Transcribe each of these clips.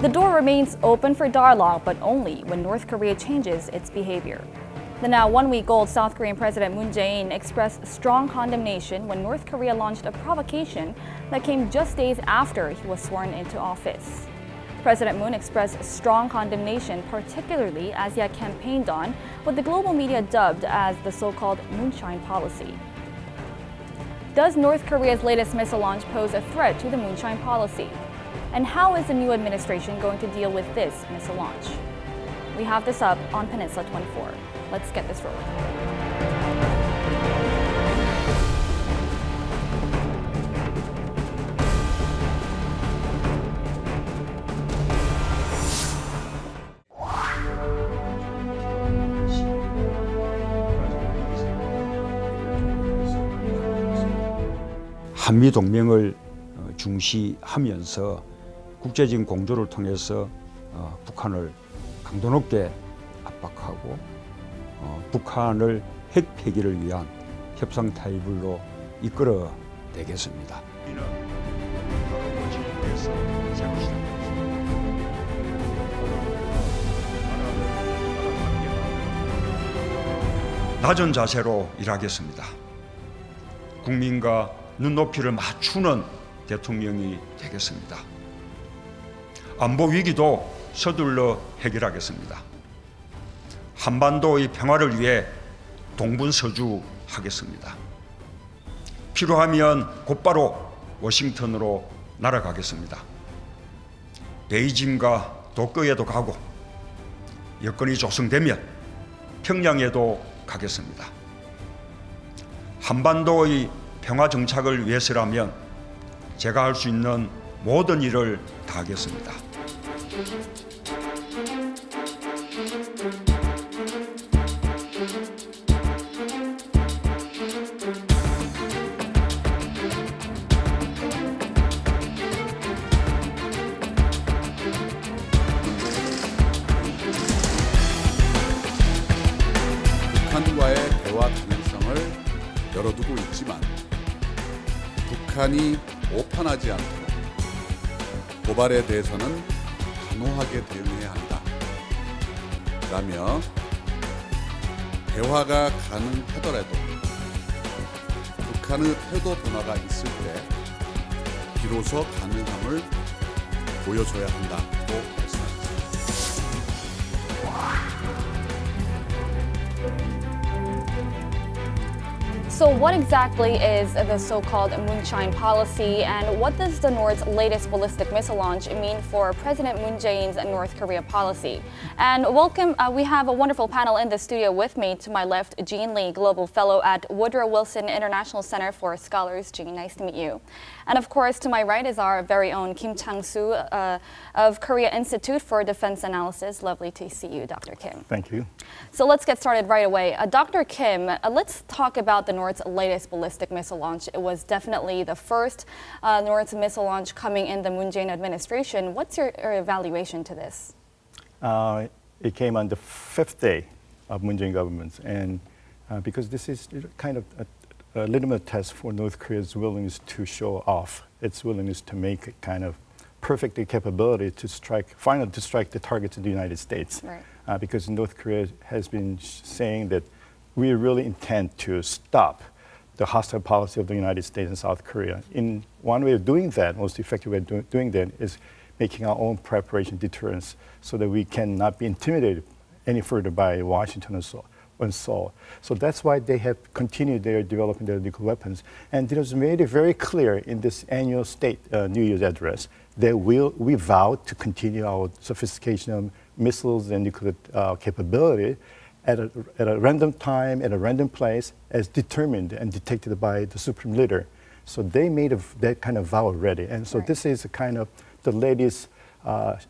The door remains open for dialogue, but only when North Korea changes its behavior. The now one-week-old South Korean President Moon Jae-in expressed strong condemnation when North Korea launched a provocation that came just days after he was sworn into office. President Moon expressed strong condemnation, particularly as he had campaigned on what the global media dubbed as the so-called moonshine policy. Does North Korea's latest missile launch pose a threat to the moonshine policy? And how is the new administration going to deal with this missile launch? We have this up on Peninsula 24. Let's get this rolling. 한미 동맹을 중시하면서 국제적인 공조를 통해서 북한을 강도 높게 압박하고 북한을 핵 폐기를 위한 협상 테이블로 이끌어 내겠습니다. 낮은 자세로 일하겠습니다. 국민과 눈높이를 맞추는 대통령이 되겠습니다. 안보 위기도 서둘러 해결하겠습니다. 한반도의 평화를 위해 동분서주하겠습니다. 필요하면 곧바로 워싱턴으로 날아가겠습니다. 베이징과 도쿄에도 가고 여건이 조성되면 평양에도 가겠습니다. 한반도의 평화 정착을 위해서라면 제가 할 수 있는 모든 일을 다하겠습니다. 북한과의 대화 가능성을 열어두고 있지만 북한이 오판하지 않도록 도발에 대해서는 단호하게 대응해야 한다. 라며 대화가 가능하더라도 북한의 태도 변화가 있을 때 비로소 가능함을 보여줘야 한다고 말씀하셨습니다. So what exactly is the so-called moonshine policy, and what does the North's latest ballistic missile launch mean for President Moon Jae-in's North Korea policy? And welcome, we have a wonderful panel in the studio with me. To my left, Jean Lee, Global Fellow at Woodrow Wilson International Center for Scholars. Jean, nice to meet you. And of course, to my right is our very own Kim Chang-su of Korea Institute for Defense Analyses. Lovely to see you, Dr. Kim. Thank you. So let's get started right away. Dr. Kim, let's talk about the North's latest ballistic missile launch. It was definitely the first North's missile launch coming in the Moon Jae-in administration. What's your evaluation to this? It came on the 5th day of Moon Jae-in government, and because this is kind of a litmus test for North Korea's willingness to show off, its willingness to make a kind of perfect capability to finally to strike the target of the United States. Right. Because North Korea has been saying that we really intend to stop the hostile policy of the United States and South Korea. In one way of doing that, most effective way of doing that is making our own preparation deterrence so that we cannot be intimidated any further by Washington and Seoul. So that's why they have continued their developing their nuclear weapons. And it was made it very clear in this annual State New Year's address that we vow to continue our sophistication of missiles and nuclear capability at a random time, at a random place, as determined and dictated by the Supreme Leader. So they made that kind of vow already. And so this is a kind of the latest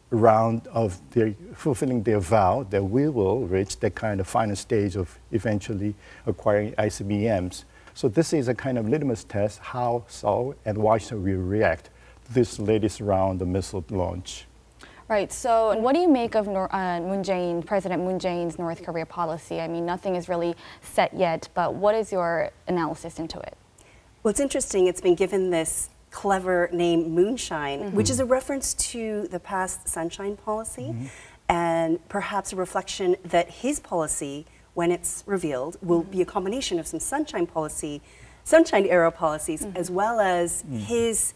round of their fulfilling their vow that we will reach that kind of final stage of eventually acquiring ICBMs. So this is a kind of litmus test how Seoul and Washington will react to this latest round of missile launch. Right. So what do you make of President Moon Jae-in's North Korea policy? I mean, nothing is really set yet, but what is your analysis into it? Well, it's interesting. It's been given this clever name Moonshine, which is a reference to the past sunshine policy, and perhaps a reflection that his policy, when it's revealed, will be a combination of some sunshine era policies, as well as his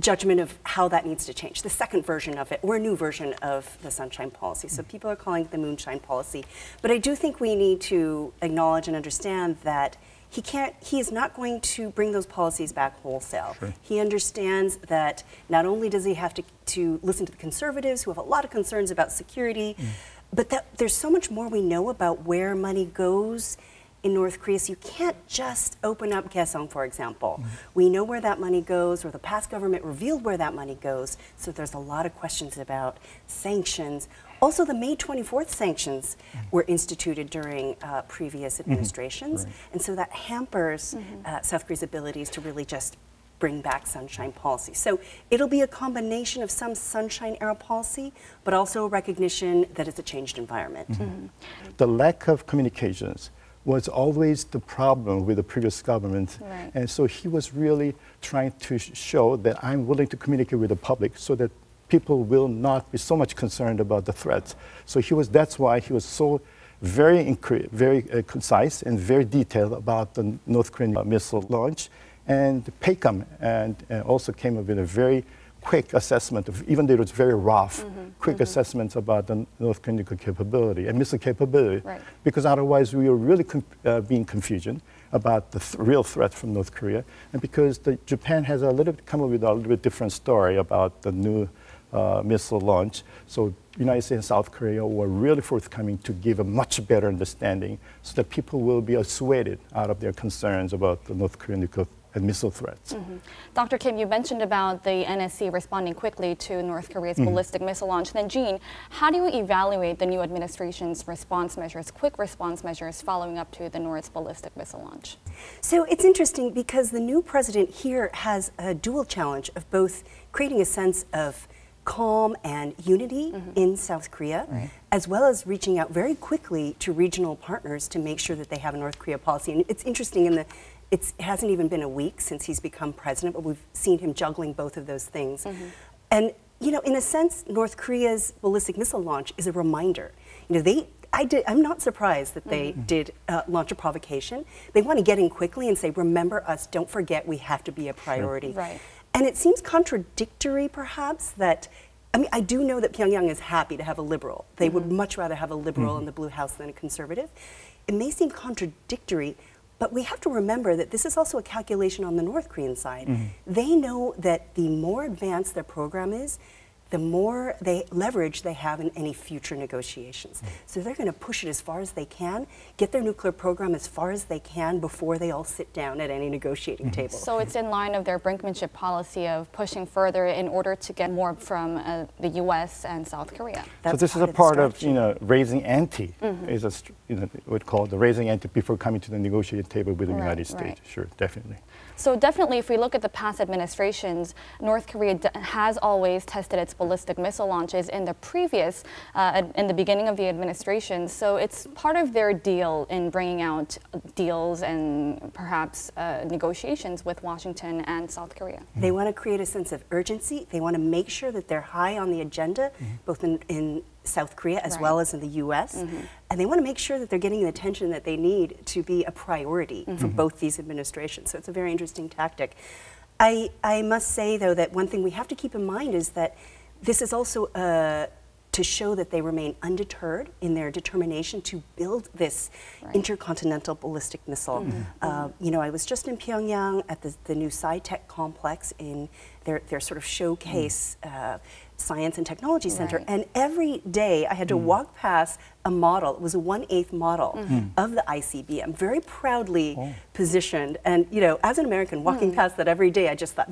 judgment of how that needs to change, the second version of it, or a new version of the sunshine policy. So people are calling it the moonshine policy. But I do think we need to acknowledge and understand that he is not going to bring those policies back wholesale. Sure. He understands that not only does he have to listen to the conservatives who have a lot of concerns about security, but that there's so much more we know about where money goes in North Korea, so you can't just open up Kaesong, for example. We know where that money goes, or the past government revealed where that money goes, so there's a lot of questions about sanctions. Also, the May 24th sanctions were instituted during previous administrations, and so that hampers South Korea's abilities to really just bring back sunshine policy. So it'll be a combination of some sunshine era policy, but also a recognition that it's a changed environment. The lack of communications was always the problem with the previous government. Right. And so he was really trying to show that I'm willing to communicate with the public so that people will not be so much concerned about the threats. So that's why he was so very concise and very detailed about the North Korean missile launch. And PACOM and also came up with a very quick assessment of, even though it was very rough, quick assessments about the North Korean nuclear capability and missile capability, because otherwise we were really being confusion about the real threat from North Korea, and because Japan has come up with a little bit different story about the new missile launch. So United States and South Korea were really forthcoming to give a much better understanding so that people will be assuaded out of their concerns about the North Korean nuclear and missile threats. Dr. Kim, you mentioned about the NSC responding quickly to North Korea's ballistic missile launch. Then, Jean, how do you evaluate the new administration's response measures, quick response measures, following up to the North's ballistic missile launch? So it's interesting because the new president here has a dual challenge of both creating a sense of calm and unity in South Korea, as well as reaching out very quickly to regional partners to make sure that they have a North Korea policy. And it's interesting it hasn't even been a week since he's become president, but we've seen him juggling both of those things. And, you know, in a sense, North Korea's ballistic missile launch is a reminder. You know, I'm not surprised that they did launch a provocation. They want to get in quickly and say, remember us, don't forget we have to be a priority. And it seems contradictory, perhaps, that, I mean, I do know that Pyongyang is happy to have a liberal. They would much rather have a liberal in the Blue House than a conservative. It may seem contradictory, but we have to remember that this is also a calculation on the North Korean side. They know that the more advanced their program is, the more leverage they have in any future negotiations. So they're going to push it as far as they can, get their nuclear program as far as they can before they all sit down at any negotiating table. So it's in line of their brinkmanship policy of pushing further in order to get more from the U.S. and South Korea. That's so this is a part of raising ante. Is what called the raising ante before coming to the negotiating table with the United States. Sure, definitely. So definitely, if we look at the past administrations, North Korea has always tested its ballistic missile launches in the previous, in the beginning of the administration. So it's part of their deal in bringing out deals and perhaps negotiations with Washington and South Korea. They want to create a sense of urgency. They want to make sure that they're high on the agenda, both in South Korea as well as in the U.S. And they want to make sure that they're getting the attention that they need to be a priority for both these administrations. So it's a very interesting tactic. I must say, though, that one thing we have to keep in mind is that this is also to show that they remain undeterred in their determination to build this intercontinental ballistic missile. You know, I was just in Pyongyang at the new Sci-Tech complex in their sort of showcase Science and Technology Center, and every day I had to walk past a model. It was a 1/8 model of the ICBM, very proudly positioned. And you know, as an American walking past that every day, I just thought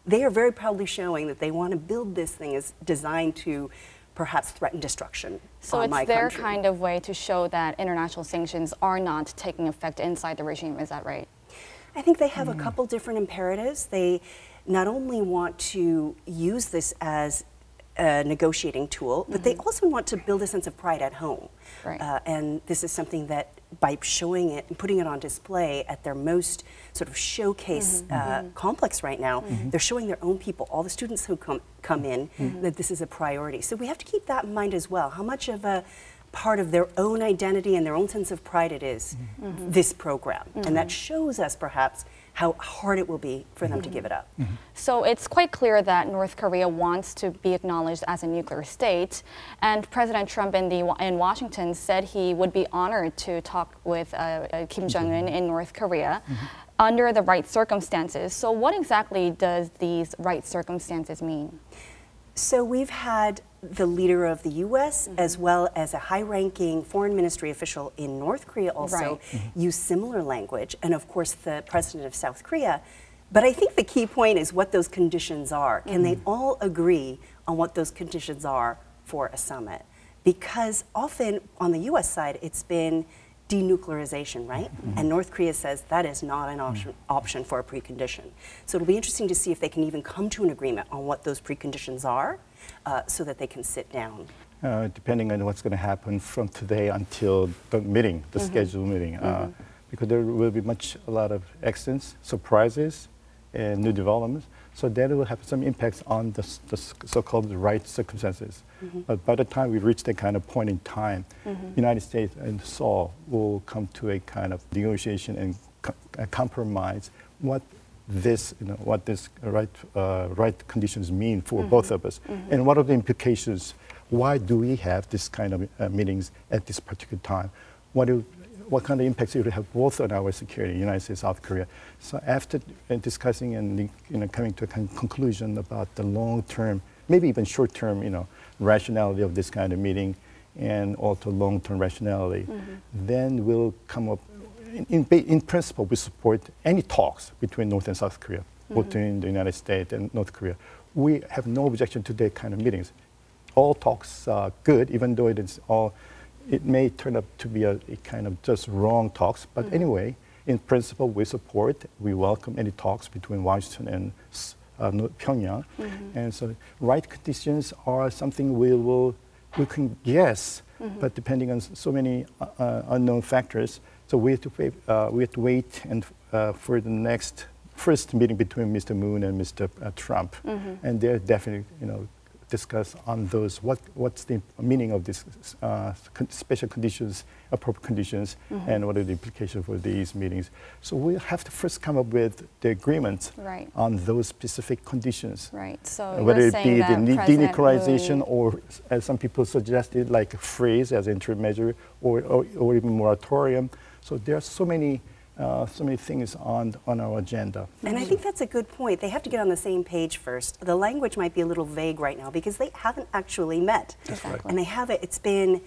they are very proudly showing that they want to build this thing as designed to perhaps threaten destruction. So it's their kind of way to show that international sanctions are not taking effect inside the regime. Is that right? I think they have a couple different imperatives. They not only want to use this as a negotiating tool, but they also want to build a sense of pride at home. Right. And this is something that by showing it and putting it on display at their most sort of showcase complex right now, they're showing their own people, all the students who come in, that this is a priority. So we have to keep that in mind as well, how much of a part of their own identity and their own sense of pride it is, this program. And that shows us perhaps how hard it will be for them to give it up. So it's quite clear that North Korea wants to be acknowledged as a nuclear state, and President Trump in Washington said he would be honored to talk with Kim Jong-un in North Korea under the right circumstances. So what exactly does these right circumstances mean? So we've had the leader of the U.S. as well as a high-ranking foreign ministry official in North Korea also use similar language, and of course the president of South Korea. But I think the key point is what those conditions are. Can they all agree on what those conditions are for a summit? Because often on the U.S. side, it's been denuclearization, right? And North Korea says that is not an option for a precondition. So it'll be interesting to see if they can even come to an agreement on what those preconditions are so that they can sit down. Depending on what's going to happen from today until the meeting, the scheduled meeting, because there will be a lot of accidents, surprises, and new developments. So that will have some impacts on the so-called right circumstances. But by the time we reach that kind of point in time, United States and Seoul will come to a kind of negotiation and a compromise what this right conditions mean for both of us, and what are the implications. Why do we have this kind of meetings at this particular time? What kind of impacts it will have both on our security, United States, South Korea. So after discussing and coming to a conclusion about the long-term, maybe even short-term, rationality of this kind of meeting, and also long-term rationality, then we'll come up. In principle, we support any talks between North and South Korea, between the United States and North Korea. We have no objection to that kind of meetings. All talks are good, even though it may turn out to be a kind of just wrong talks. But anyway, in principle, we welcome any talks between Washington and Pyongyang. And so right conditions are something we can guess, but depending on so many unknown factors, so we have to wait for the first meeting between Mr. Moon and Mr. Trump. And they're definitely, discuss on those, what's the meaning of these special conditions, appropriate conditions, and what are the implications for these meetings. So we'll have to first come up with the agreement on those specific conditions. Right. So whether it be the denuclearization or, as some people suggested, like a freeze as interim measure, or even moratorium. So there are so many things on our agenda. And I think that's a good point. They have to get on the same page first. The language might be a little vague right now because they haven't actually met. Exactly. And they haven't, it's been,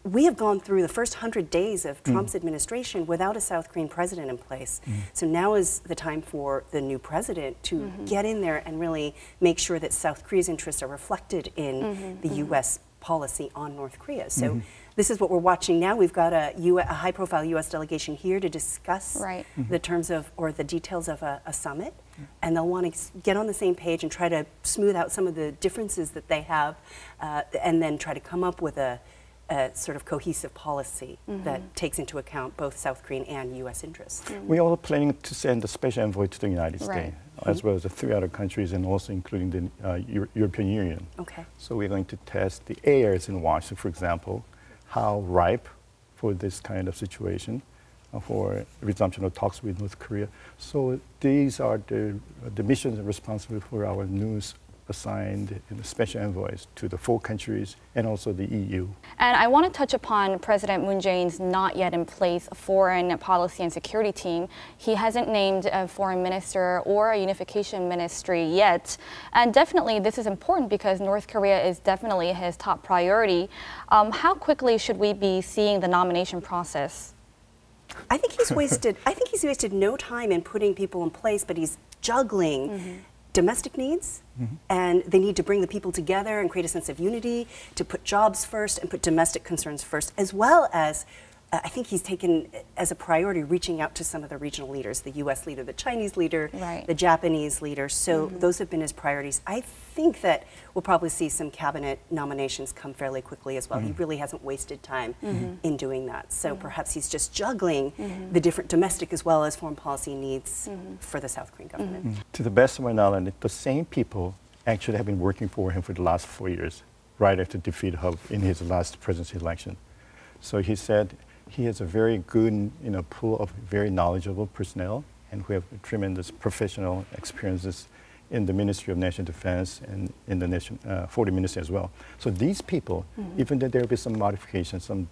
we have gone through the first 100 days of Trump's administration without a South Korean president in place. So now is the time for the new president to get in there and really make sure that South Korea's interests are reflected in the U.S. policy on North Korea. So this is what we're watching now. We've got a high-profile U.S. delegation here to discuss the terms of, or the details of a summit. And they'll want to get on the same page and try to smooth out some of the differences that they have, and then try to come up with a sort of cohesive policy that takes into account both South Korean and U.S. interests. We are planning to send a special envoy to the United States, as well as the 3 other countries, and also including the European Union. Okay. So we're going to test the airs in Washington, for example, how ripe for this kind of situation, for resumption of talks with North Korea. So these are the missions responsible for our news assigned special envoys to the 4 countries and also the EU. And I want to touch upon President Moon Jae-in's not yet in place foreign policy and security team. He hasn't named a foreign minister or a unification ministry yet. And definitely this is important because North Korea is definitely his top priority. How quickly should we be seeing the nomination process? I think he's wasted no time in putting people in place, but he's juggling domestic needs, and they need to bring the people together and create a sense of unity, to put jobs first and put domestic concerns first, as well as I think he's taken as a priority reaching out to some of the regional leaders, the U.S. leader, the Chinese leader, the Japanese leader. So those have been his priorities. I think that we'll probably see some cabinet nominations come fairly quickly as well. He really hasn't wasted time in doing that. So perhaps he's just juggling the different domestic as well as foreign policy needs for the South Korean government. To the best of my knowledge, the same people actually have been working for him for the last 4 years, right after defeat in his last presidency election. So he said he has a very good pool of very knowledgeable personnel and who have tremendous professional experiences in the Ministry of National Defense and in the Foreign Ministry as well. So these people, even though there will be some modifications, some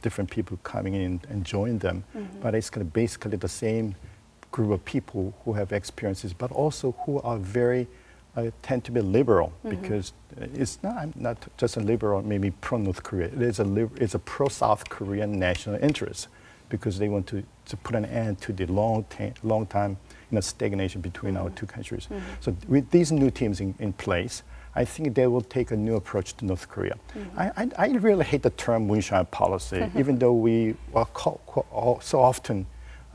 different people coming in and join them, but it's kind of basically the same group of people who have experiences, but also who are very tend to be liberal, because it's not just a liberal, maybe pro-North Korea. It's a pro-South Korean national interest, because they want to put an end to the long time stagnation between our two countries. So with these new teams in place, I think they will take a new approach to North Korea. I really hate the term moonshine policy, even though we so often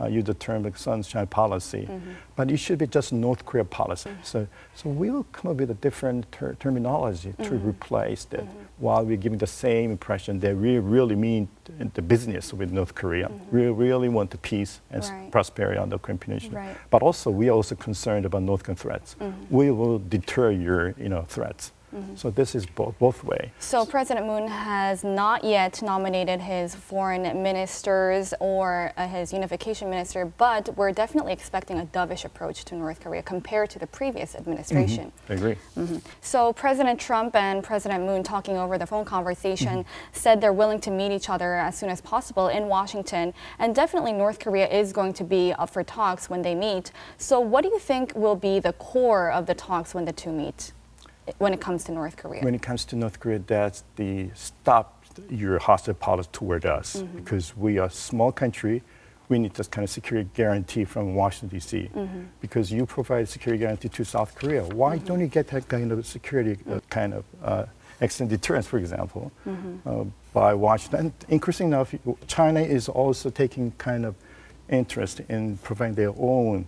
use the term like sunshine policy, but it should be just North Korea policy. So we'll come up with a different terminology to replace that, while we're giving the same impression that we really mean the business with North Korea. We really want the peace and prosperity on the Korean Peninsula. But also, we are also concerned about North Korean threats. We will deter your threats. So this is both ways. So President Moon has not yet nominated his foreign ministers or his unification minister, but we're definitely expecting a dovish approach to North Korea compared to the previous administration. I agree. So President Trump and President Moon, talking over the phone conversation, said they're willing to meet each other as soon as possible in Washington, and definitely North Korea is going to be up for talks when they meet. So what do you think will be the core of the talks when the two meet? When it comes to North Korea? When it comes to North Korea, that's the stop your hostile policy toward us, because we are a small country. We need this kind of security guarantee from Washington, D.C., because you provide security guarantee to South Korea. Why don't you get that kind of security, extended deterrence, for example, by Washington? And increasingly enough, China is also taking kind of interest in providing their own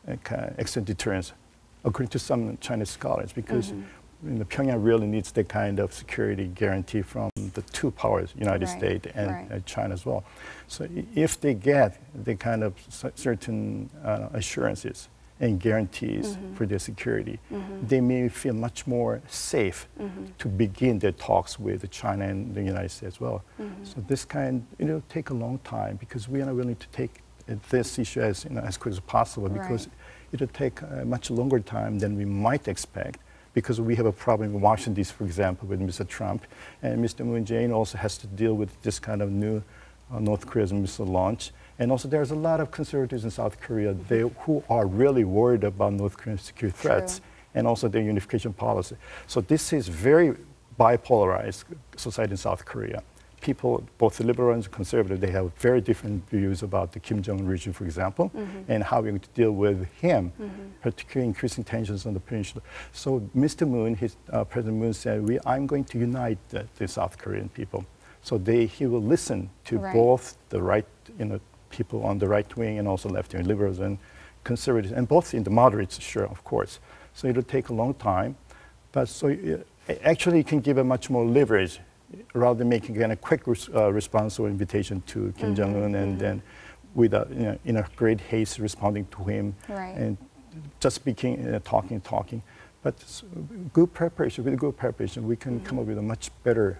extended deterrence, according to some Chinese scholars, because Pyongyang really needs the kind of security guarantee from the two powers, United States and China as well. So if they get the kind of certain assurances and guarantees for their security, they may feel much more safe to begin their talks with China and the United States as well. So this it'll take a long time, because we are not willing to take this issue as quick as possible, because it'll take a much longer time than we might expect, because we have a problem in Washington, D.C., for example, with Mr. Trump. And Mr. Moon Jae-in also has to deal with this kind of new North Korea's missile launch. And also there's a lot of conservatives in South Korea who are really worried about North Korean security threats and also their unification policy. So this is very bipolarized society in South Korea. People, both liberal and conservative, they have very different views about the Kim Jong-un regime, for example, and how we're going to deal with him, particularly increasing tensions on the peninsula. So Mr. Moon, President Moon said, I'm going to unite the South Korean people. So he will listen to both the people on the right wing and also left wing, liberals and conservatives, and both in the moderates, sure, of course. So it'll take a long time, but actually it can give a much more leverage, rather than making a quick response or invitation to Kim Jong-un and then in a great haste responding to him and just speaking, talking. But with good preparation, we can come up with a much better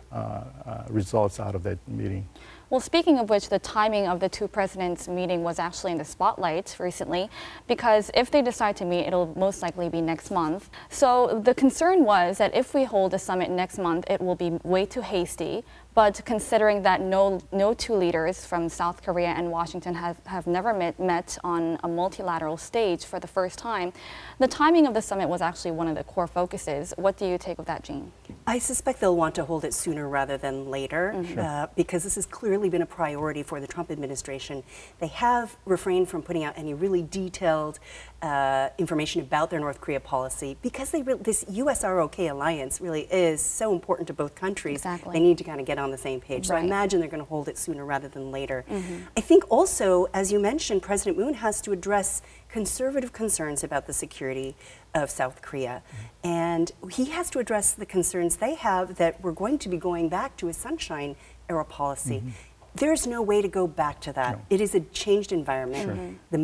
results out of that meeting. Well, speaking of which, the timing of the two presidents' meeting was actually in the spotlight recently, because if they decide to meet, it'll most likely be next month. So the concern was that if we hold a summit next month, it will be way too hasty. But considering that no two leaders from South Korea and Washington have never met on a multilateral stage for the first time, the timing of the summit was actually one of the core focuses. What do you take of that, Jean? I suspect they'll want to hold it sooner rather than later, because this has clearly been a priority for the Trump administration. They have refrained from putting out any really detailed information about their North Korea policy, because this USROK alliance really is so important to both countries. They need to kind of get on on the same page. So Right. I imagine they're going to hold it sooner rather than later. I think also, as you mentioned, President Moon has to address conservative concerns about the security of South Korea. And he has to address the concerns they have that we're going to be going back to a sunshine era policy. There's no way to go back to that. No. It is a changed environment. The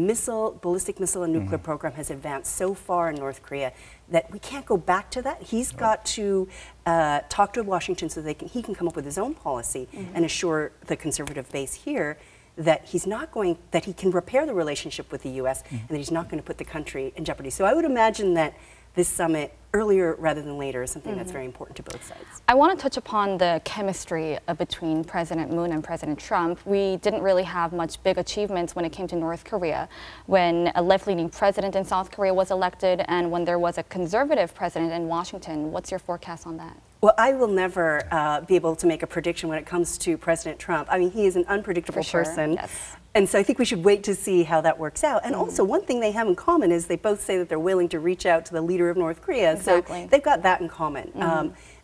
ballistic missile and nuclear program has advanced so far in North Korea that we can't go back to that. He's got to talk to Washington so he can come up with his own policy and assure the conservative base here that that he can repair the relationship with the U.S. and that he's not going to put the country in jeopardy. So I would imagine that this summit, earlier rather than later, is something that's very important to both sides. I want to touch upon the chemistry between President Moon and President Trump. We didn't really have much big achievements when it came to North Korea. When a left-leaning president in South Korea was elected and when there was a conservative president in Washington. What's your forecast on that? Well, I will never be able to make a prediction when it comes to President Trump. I mean, he is an unpredictable person. Yes. And so I think we should wait to see how that works out. And also, one thing they have in common is they both say that they're willing to reach out to the leader of North Korea. Exactly. So they've got that in common.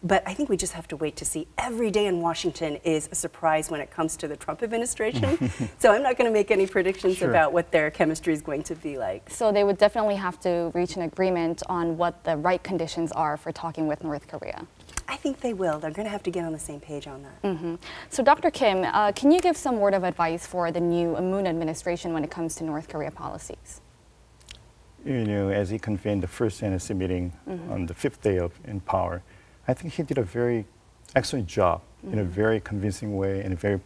But I think we just have to wait to see. Every day in Washington is a surprise when it comes to the Trump administration. So I'm not going to make any predictions about what their chemistry is going to be like. So they would definitely have to reach an agreement on what the right conditions are for talking with North Korea. I think they will. They're going to have to get on the same page on that. So Dr. Kim, can you give some word of advice for the new Moon administration when it comes to North Korea policies? You know, as he convened the first NSC meeting on the 5th day in power, I think he did a very excellent job in a very convincing way, in a very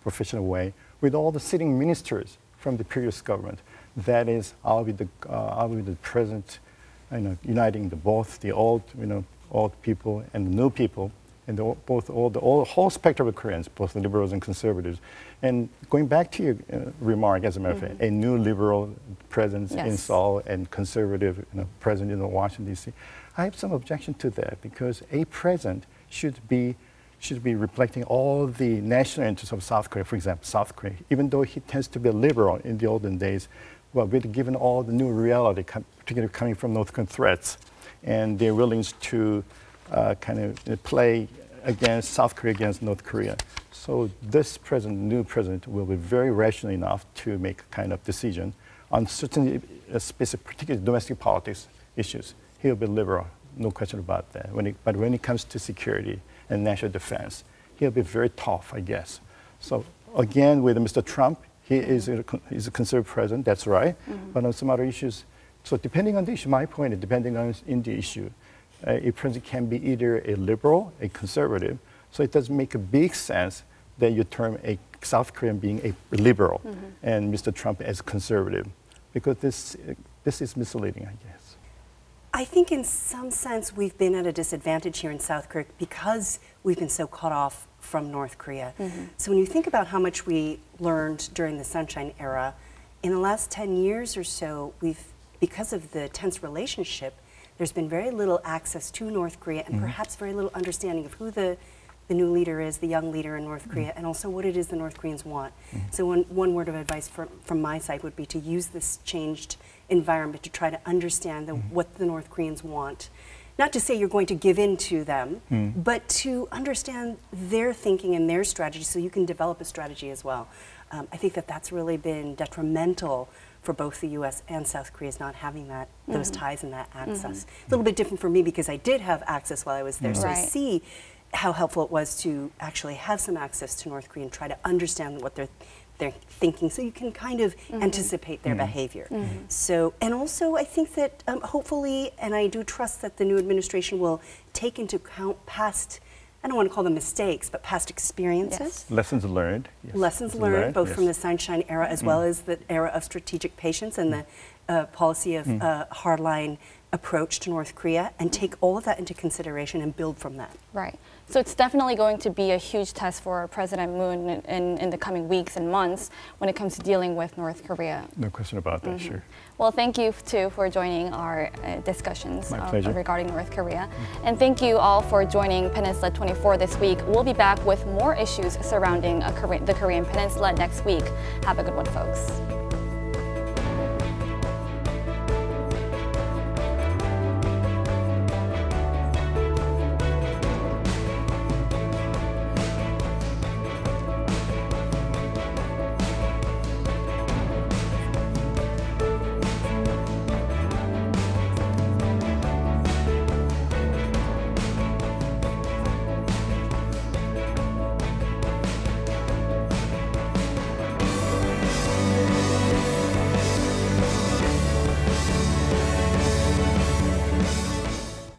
professional way, with all the sitting ministers from the previous government. That is, I'll be the present, uniting both the old people and the new people, and the whole spectrum of Koreans, both the liberals and conservatives. And going back to your remark, as a matter of fact, a new liberal presence in Seoul and conservative presence in Washington, D.C. I have some objection to that because a president should be reflecting all the national interests of South Korea. For example, South Korea, even though he tends to be a liberal in the olden days, well, given all the new reality, particularly coming from North Korean threats, and their willingness to play against South Korea against North Korea. So this new president, will be very rational enough to make a kind of decision on certain specific, particularly domestic politics issues. He'll be liberal, no question about that. But when it comes to security and national defense, he'll be very tough, I guess. So again, with Mr. Trump, he's a conservative president, that's right. But on some other issues, so depending on the issue, my point is depending on the issue, a president can be either a liberal, a conservative. So it doesn't make a big sense that you term a South Korean being a liberal and Mr. Trump as conservative, because this is misleading, I guess. I think in some sense we've been at a disadvantage here in South Korea because we've been so cut off from North Korea. So when you think about how much we learned during the Sunshine Era, in the last 10 years or so, because of the tense relationship, there's been very little access to North Korea and perhaps very little understanding of who the new leader is, the young leader in North Korea, and also what it is the North Koreans want. So one word of advice from my side would be to use this changed environment to try to understand what the North Koreans want. Not to say you're going to give in to them, but to understand their thinking and their strategy so you can develop a strategy as well. I think that's really been detrimental for both the U.S. and South Korea, is not having those ties and that access. A little bit different for me because I did have access while I was there, so I see how helpful it was to actually have some access to North Korea and try to understand what they're thinking, so you can kind of anticipate their behavior. So, and also I think that hopefully, and I do trust that the new administration will take into account past, I don't want to call them mistakes, but past experiences. Lessons learned. Lessons learned, both from the Sunshine Era as well as the era of strategic patience and the policy of hardline approach to North Korea, and take all of that into consideration and build from that. Right. So it's definitely going to be a huge test for President Moon in the coming weeks and months when it comes to dealing with North Korea. No question about that, sure. Well, thank you, too, for joining our discussions regarding North Korea. And thank you all for joining Peninsula 24 this week. We'll be back with more issues surrounding the Korean Peninsula next week. Have a good one, folks.